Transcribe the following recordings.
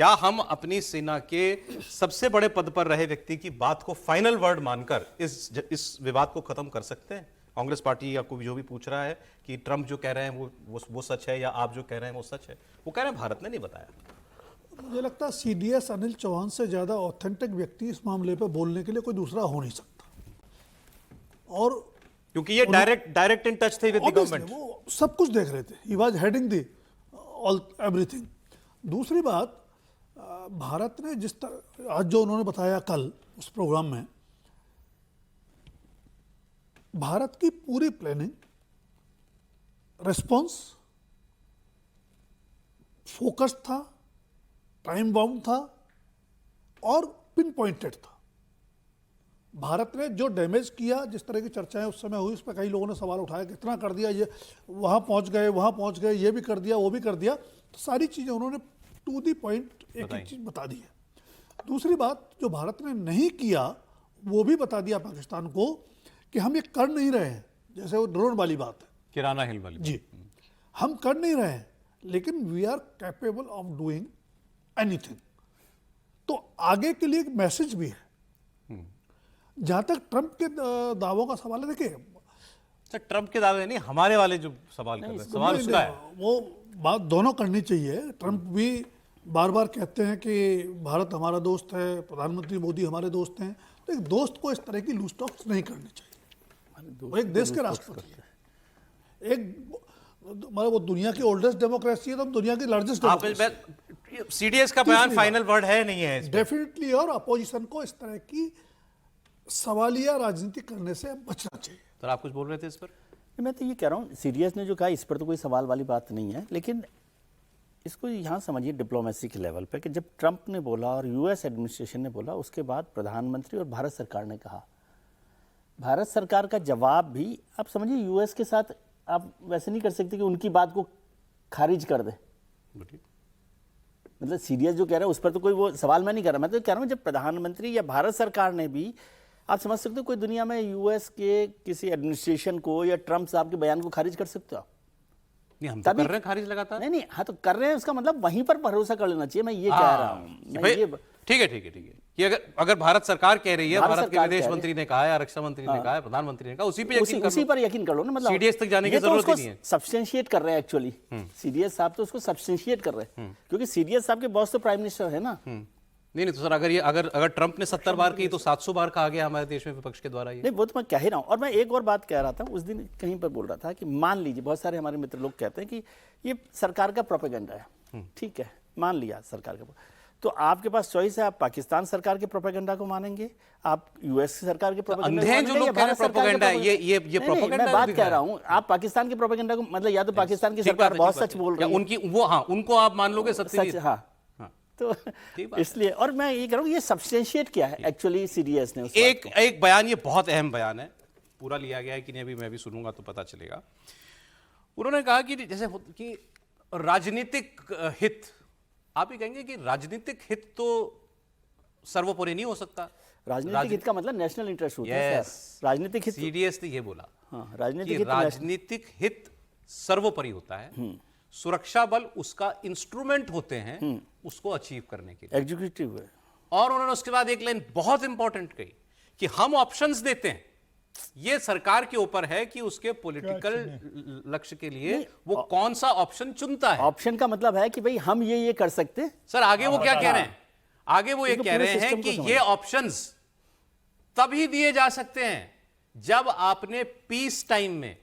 क्या हम अपनी सेना के सबसे बड़े पद पर रहे व्यक्ति की बात को फाइनल वर्ड मानकर इस विवाद को खत्म कर सकते हैं? कांग्रेस पार्टी या कोई जो भी पूछ रहा है कि ट्रंप जो कह रहे हैं वो सच है या आप जो कह रहे हैं वो सच है, वो कह रहे हैं भारत ने नहीं बताया। मुझे लगता है सीडीएस अनिल चौहान से ज्यादा ऑथेंटिक व्यक्ति इस मामले पर बोलने के लिए कोई दूसरा हो नहीं सकता। और क्योंकि ये डायरेक्ट इन टच थे विद द गवर्नमेंट, वो सब कुछ देख रहे थे, he was heading the all everything. दूसरी बात, भारत ने जिस तरह आज जो उन्होंने बताया कल उस प्रोग्राम में, भारत की पूरी प्लानिंग, रिस्पॉन्स फोकस था, टाइम बाउंड था और पिन पॉइंटेड था। भारत ने जो डैमेज किया, जिस तरह की चर्चाएं उस समय हुई, उस पर कई लोगों ने सवाल उठाया कितना कर दिया, ये वहां पहुंच गए, ये भी कर दिया, वो भी कर दिया। तो सारी चीजें उन्होंने टू दी पॉइंट एक चीज बता दी है। दूसरी बात, जो भारत ने नहीं किया वो भी बता दिया पाकिस्तान को कि हम ये कर नहीं रहे हैं। जैसे वो ड्रोन वाली बात है, किराना हिल वाली जी, हम कर नहीं रहे हैं लेकिन we are capable of doing anything. तो आगे के लिए एक मैसेज भी है। जहां तक ट्रंप के दावों का सवाल है, देखिए सर, ट्रंप के दावे नहीं, हमारे वाले जो सवाल कर रहे हैं, सवाल उसका है। वो बात दोनों करनी चाहिए। ट्रंप भी बार बार कहते हैं कि भारत हमारा दोस्त है, प्रधानमंत्री मोदी हमारे दोस्त हैं। तो एक दोस्त को इस तरह की लूज टॉक्स नहीं करनी चाहिए। वो एक देश के राष्ट्रपति है, एक मतलब वो दुनिया की ओल्डेस्ट डेमोक्रेसी है, तो दुनिया की लार्जेस्ट डेमोक्रेसी। सीडीएस का बयान फाइनल वर्ड है नहीं है डेफिनेटली। और अपोजिशन को इस तरह की सवालिया राजनीति करने से बचना चाहिए। तो आप कुछ बोल रहे थे इस पर? मैं तो ये कह रहा हूँ, सीडीएस ने जो कहा इस पर तो कोई सवाल वाली बात नहीं है, लेकिन इसको यहाँ समझिए डिप्लोमेसी के लेवल पे कि जब ट्रंप ने बोला और यूएस एडमिनिस्ट्रेशन ने बोला, उसके बाद प्रधानमंत्री और भारत सरकार ने कहा। भारत सरकार का जवाब भी आप समझिए, यूएस के साथ आप वैसे नहीं कर सकते कि उनकी बात को खारिज कर दे। मतलब सीडीएस जो कह रहा है उस पर तो कोई वो सवाल मैं नहीं कर रहा। मैं तो कह रहा हूँ जब प्रधानमंत्री या भारत सरकार ने भी, आप समझ सकते हो कोई दुनिया में यूएस के किसी एडमिनिस्ट्रेशन को या ट्रंप साहब के बयान को खारिज कर सकते हो? नहीं, हम तो कर रहे हैं खारिज लगातार। नहीं, हाँ तो कर रहे हैं, उसका मतलब वहीं पर भरोसा कर लेना चाहिए। मैं ये कह रहा हूँ। ठीक है कि अगर भारत सरकार कह रही है, भारत के विदेश मंत्री ने कहा है, रक्षा मंत्री ने कहा है, प्रधानमंत्री ने कहा, उसी पर यकीन कर लो ना। मतलब सीडीएस तक जाने की जरूरत नहीं है। सब्सटेंशिएट कर रहे हैं एक्चुअली सीडीएस साहब, तो उसको सब्सटेंशिएट कर रहे हैं क्योंकि सीडीएस साहब के बॉस तो प्राइम मिनिस्टर है ना। नहीं तो सर, अगर ट्रंप ने 70 बार की तो 700 बार कहा गया हमारे देश में विपक्ष के द्वारा। ये नहीं, वो तो मैं कह ही रहा हूँ। और मैं एक और बात कह रहा था, उस दिन कहीं पर बोल रहा था कि मान लीजिए, बहुत सारे हमारे मित्र लोग कहते हैं कि ये सरकार का प्रोपेगेंडा है। ठीक है, मान लिया सरकार का, तो आपके पास चॉइस है। आप पाकिस्तान सरकार के प्रोपेगेंडा को मानेंगे, आप यूएस सरकार के प्रोपेगेंडा मैं बात कह रहा हूँ, आप पाकिस्तान के प्रोपेगेंडा को, मतलब या तो पाकिस्तान की सरकार बहुत सच बोल रही है, उनकी वो, हाँ, उनको आप मान लोगे सच। हाँ, तो इसलिए, और मैं ये कह रहा हूँ, ये सब्सटेंशिएट किया है एक्चुअली सीडीएस ने। एक बयान, ये बहुत अहम बयान है, पूरा लिया गया है कि नहीं, अभी मैं भी सुनूंगा तो पता चलेगा। उन्होंने कहा कि जैसे कि राजनीतिक हित, आप ही कहेंगे कि राजनीतिक हित तो सर्वोपरि नहीं हो सकता। राजनीतिक हित का मतलब नेशनल इंटरेस्ट होता है सर। राजनीतिक हित, सीडीएस ने ये बोला, राजनीतिक हित सर्वोपरि होता है, सुरक्षा बल उसका इंस्ट्रूमेंट होते हैं उसको अचीव करने के लिए, एग्जीक्यूटिव है। और उन्होंने उसके बाद एक लाइन बहुत इंपॉर्टेंट कही कि हम ऑप्शंस देते हैं, ये सरकार के ऊपर है कि उसके पॉलिटिकल लक्ष्य के लिए वो कौन सा ऑप्शन चुनता है। ऑप्शन का मतलब है कि भाई हम ये कर सकते हैं। सर आगे वो क्या कह रहे हैं? आगे वो ये कह रहे हैं कि ये ऑप्शंस तभी दिए जा सकते हैं जब आपने पीस टाइम में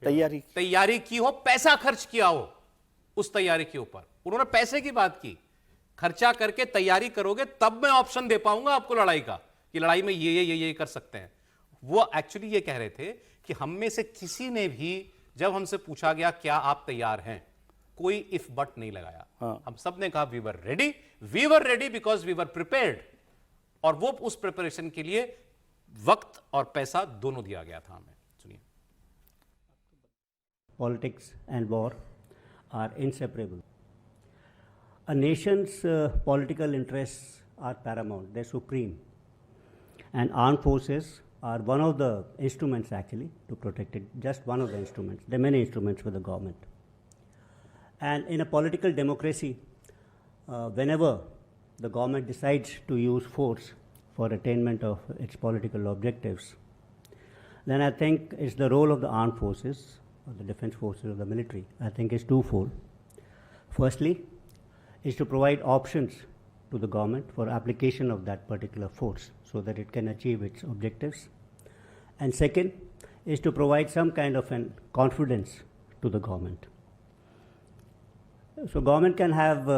तैयारी की हो, पैसा खर्च किया हो उस तैयारी के ऊपर। उन्होंने पैसे की बात की, खर्चा करके तैयारी करोगे तब मैं ऑप्शन दे पाऊंगा आपको लड़ाई का, कि लड़ाई में ये कर सकते हैं। वो एक्चुअली ये कह रहे थे कि हम में से किसी ने भी जब हमसे पूछा गया क्या आप तैयार हैं, कोई इफ बट नहीं लगाया। हम सब ने कहा we were ready because we were prepared, और वो उस प्रिपरेशन के लिए वक्त और पैसा दोनों दिया गया था हमें। सुनिए। Politics and war are inseparable. A nation's political interests are paramount, they're supreme, and armed forces are one of the instruments actually to protect it, just one of the instruments. There are many instruments for the government. And in a political democracy, whenever the government decides to use force for attainment of its political objectives, then I think it's the role of the armed forces, or the defense forces of the military, I think is twofold. Firstly, is to provide options to the government for application of that particular force so that it can achieve its objectives. And second is to provide some kind of an confidence to the government. So government can have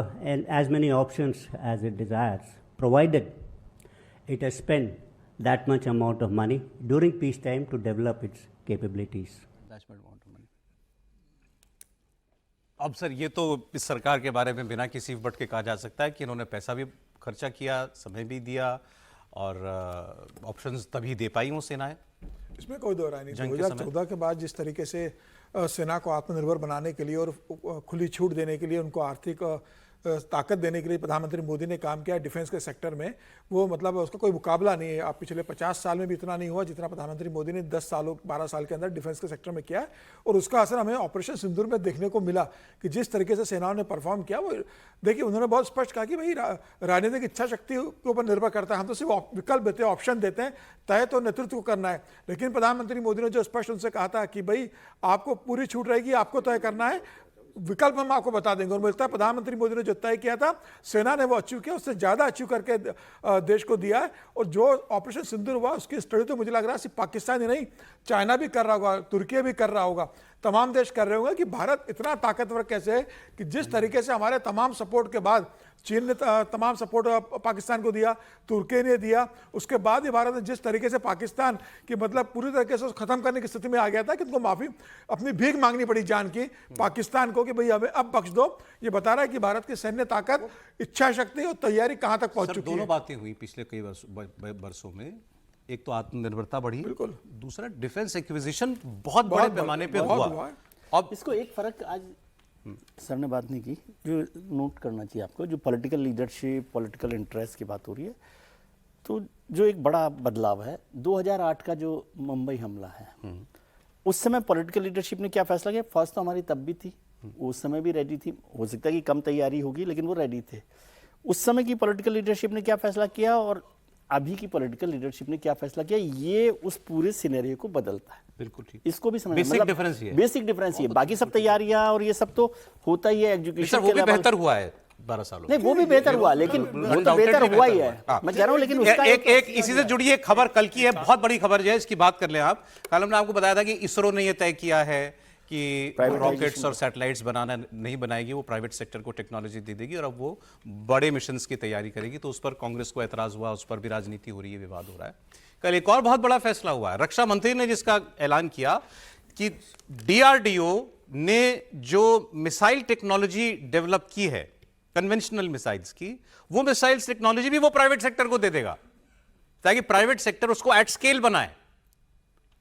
as many options as it desires, provided it has spent that much amount of money during peacetime to develop its capabilities. अब sir ये तो इस सरकार के बारे में बिना किसी बट के कहा जा सकता है कि इन्होंने पैसा भी खर्चा किया, समय भी दिया और ऑप्शंस तभी दे पाई वो सेनाएं। इसमें कोई दो राय नहीं। 2014 के बाद जिस तरीके से सेना को आत्मनिर्भर बनाने के लिए और खुली छूट देने के लिए, उनको आर्थिक ताकत देने के लिए प्रधानमंत्री मोदी ने काम किया डिफेंस के सेक्टर में, वो मतलब उसका कोई मुकाबला नहीं है। आप पिछले 50 साल में भी इतना नहीं हुआ जितना प्रधानमंत्री मोदी ने 10 सालों 12 साल के अंदर डिफेंस के सेक्टर में किया है। और उसका असर हमें ऑपरेशन सिंदूर में देखने को मिला कि जिस तरीके से सेनाओं ने परफॉर्म किया, वो देखिए उन्होंने बहुत स्पष्ट कहा कि भाई राजनीतिक इच्छा शक्ति के ऊपर निर्भर करता है, हम तो सिर्फ विकल्प देते हैं, ऑप्शन देते हैं, तय तो नेतृत्व को करना है। लेकिन प्रधानमंत्री मोदी ने जो स्पष्ट उनसे कहा था कि भाई आपको पूरी छूट रहेगी, आपको तय करना है, विकल्प हम आपको बता देंगे। और मुझे लगता है प्रधानमंत्री मोदी ने जो तय किया था, सेना ने वो अचीव किया, उससे ज्यादा अचीव करके देश को दिया है। और जो ऑपरेशन सिंदूर हुआ उसकी स्टडी तो मुझे लग रहा है सिर्फ पाकिस्तान ही नहीं, चाइना भी कर रहा होगा, तुर्की भी कर रहा होगा, तमाम देश कर रहे होंगे कि भारत इतना ताकतवर कैसे है कि जिस तरीके से हमारे तमाम सपोर्ट के बाद चीन ने तमाम सपोर्ट पाकिस्तान को दिया, तुर्की ने दिया, उसके बाद ही भारत ने जिस तरीके से पाकिस्तान की मतलब पूरी तरीके से खत्म करने की स्थिति में आ गया था कि उनको माफी अपनी भीख मांगनी पड़ी जान की पाकिस्तान को कि भाई हमें अब बख्श दो। ये बता रहा है कि भारत की सैन्य ताकत, इच्छा शक्ति और तैयारी कहां तक पहुंच चुकी है। दोनों बातें हुई पिछले कई वर्षों में। एक तो आत्मनिर्भरता बढ़ी, बिल्कुल, दूसरा डिफेंस एक्विजिशन बहुत बड़े पैमाने पे हुआ। अब इसको एक फर्क आज सर ने बात नहीं की, जो नोट करना चाहिए आपको, जो पॉलिटिकल लीडरशिप, पॉलिटिकल इंटरेस्ट की बात हो रही है, तो जो एक बड़ा बदलाव है 2008 का जो मुंबई हमला है, उस समय पॉलिटिकल लीडरशिप ने क्या फैसला किया? फर्स्ट तो हमारी तब भी थी, उस समय भी रेडी थी, हो सकता है कि कम तैयारी होगी लेकिन वो रेडी थे। उस समय की पॉलिटिकल लीडरशिप ने क्या फैसला किया और अभी की पॉलिटिकल लीडरशिप ने क्या फैसला किया, ये उस पूरे सिनेरियो को बदलता है। बिल्कुल ठीक, इसको भी समझना, बेसिक डिफरेंस ये है। बेसिक डिफरेंस ये, बाकी सब तैयारियां और ये सब तो होता ही है एजुकेशन के लिए। बेहतर हुआ है 12 सालों नहीं, वो भी बेहतर हुआ, लेकिन वो तो बेहतर हुआ ही है, मैं कह रहा हूं। लेकिन उसका एक इसी से जुड़ी एक खबर कल की है, बहुत बड़ी खबर जो है, इसकी बात कर लें आप। कल हमने आपको बताया था कि इसरो ने यह तय किया है कि रॉकेट्स और सैटेलाइट्स बनाना नहीं बनाएगी, वो प्राइवेट सेक्टर को टेक्नोलॉजी दे देगी और अब वो बड़े मिशंस की तैयारी करेगी। तो उस पर कांग्रेस को एतराज हुआ, उस पर भी राजनीति हो रही है, विवाद हो रहा है। कल एक और बहुत बड़ा फैसला हुआ है, रक्षा मंत्री ने जिसका ऐलान किया कि डीआरडीओ ने जो मिसाइल टेक्नोलॉजी डेवलप की है, कन्वेंशनल मिसाइल्स की, वो मिसाइल्स टेक्नोलॉजी भी वो प्राइवेट सेक्टर को दे देगा ताकि प्राइवेट सेक्टर उसको एट स्केल बनाए।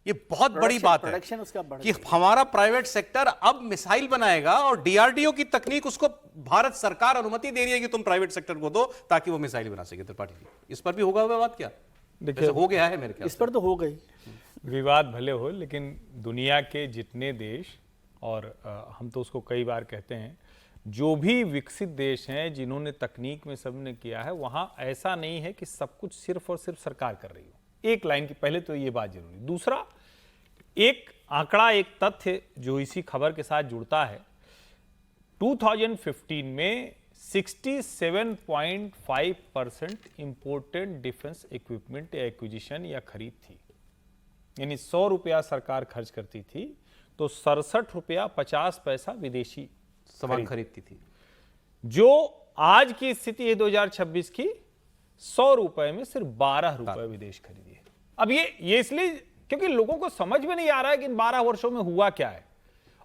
ये बहुत बड़ी बात है कि हमारा प्राइवेट सेक्टर अब मिसाइल बनाएगा और डीआरडीओ की तकनीक उसको भारत सरकार अनुमति दे रही है कि तुम प्राइवेट सेक्टर को दो ताकि वो मिसाइल बना सके। त्रिपाठी जी, इस पर भी होगा विवाद क्या? देखिए हो गया है मेरे ख्याल से। इस पर तो हो गई विवाद भले हो, लेकिन दुनिया के जितने देश, और हम तो उसको कई बार कहते हैं, जो भी विकसित देश हैं जिन्होंने तकनीक में सबने किया है, वहां ऐसा नहीं है कि सब कुछ सिर्फ और सिर्फ सरकार कर रही हो। एक लाइन की पहले तो ये बात जरूरी। दूसरा, एक आंकड़ा, एक तथ्य जो इसी खबर के साथ जुड़ता है, 2015 में 67.5% इंपोर्टेड डिफेंस इक्विपमेंट या एक्विजिशन या खरीद थी। यानी 100 रुपया सरकार खर्च करती थी तो 67 रुपया 50 पैसा विदेशी सामान खरीदती थी। जो आज की स्थिति है 2026 की, 100 रुपए में सिर्फ 12 रुपए विदेश खरीदिए। अब ये इसलिए क्योंकि लोगों को समझ में नहीं आ रहा है कि इन 12 वर्षों में हुआ क्या है।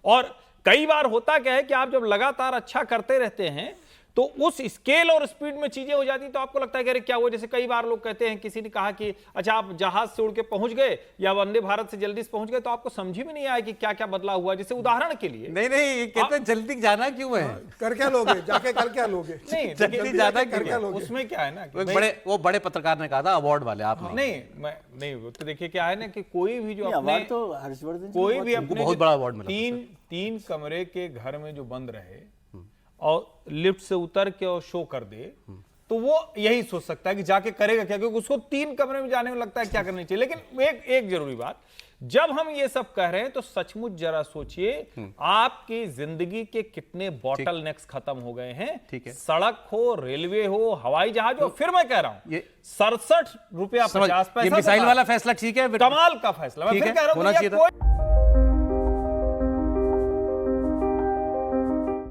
और कई बार होता क्या है कि आप जब लगातार अच्छा करते रहते हैं तो उस स्केल और स्पीड में चीजें हो जाती तो आपको लगता है कि अरे क्या हुआ। जैसे कई बार लोग कहते हैं, किसी ने कहा कि अच्छा आप जहाज से उड़ के पहुंच गए या वंदे भारत से जल्दी से पहुंच गए, तो आपको समझ में नहीं आया कि क्या क्या बदला हुआ। जैसे उदाहरण के लिए नहीं ये कहते हैं जल्दी जाना क्यों है, कर क्या लोगे, जाके कर क्या लोगे, नहीं जल्दी जाना कर क्या लोगे, उसमें क्या है ना, वो बड़े पत्रकार ने कहा था, अवार्ड वाले आप नहीं वो तो देखिए क्या है ना कि कोई भी जो अपने तो हर्षवर्धन कोई भी अपने बहुत बड़ा अवार्ड मिला, 3 कमरे के घर में जो बंद रहे और लिफ्ट से उतर के और शो कर दे, तो वो यही सोच सकता है कि जाके करेगा क्या, क्योंकि उसको 3 कमरे में जाने में लगता है क्या करना चाहिए। लेकिन एक जरूरी बात, जब हम ये सब कह रहे हैं तो सचमुच जरा सोचिए आपकी जिंदगी के कितने बॉटल नेक्स खत्म हो गए हैं। ठीक है। सड़क हो, रेलवे हो, हवाई जहाज हो, फिर मैं कह रहा हूं ये 67 रुपया 50 पैसा ये मिसाइल वाला फैसला ठीक है, कमाल का फैसला। मैं ठीक फिर है, कह रहा हूं होना भैया चाहिए था। कोई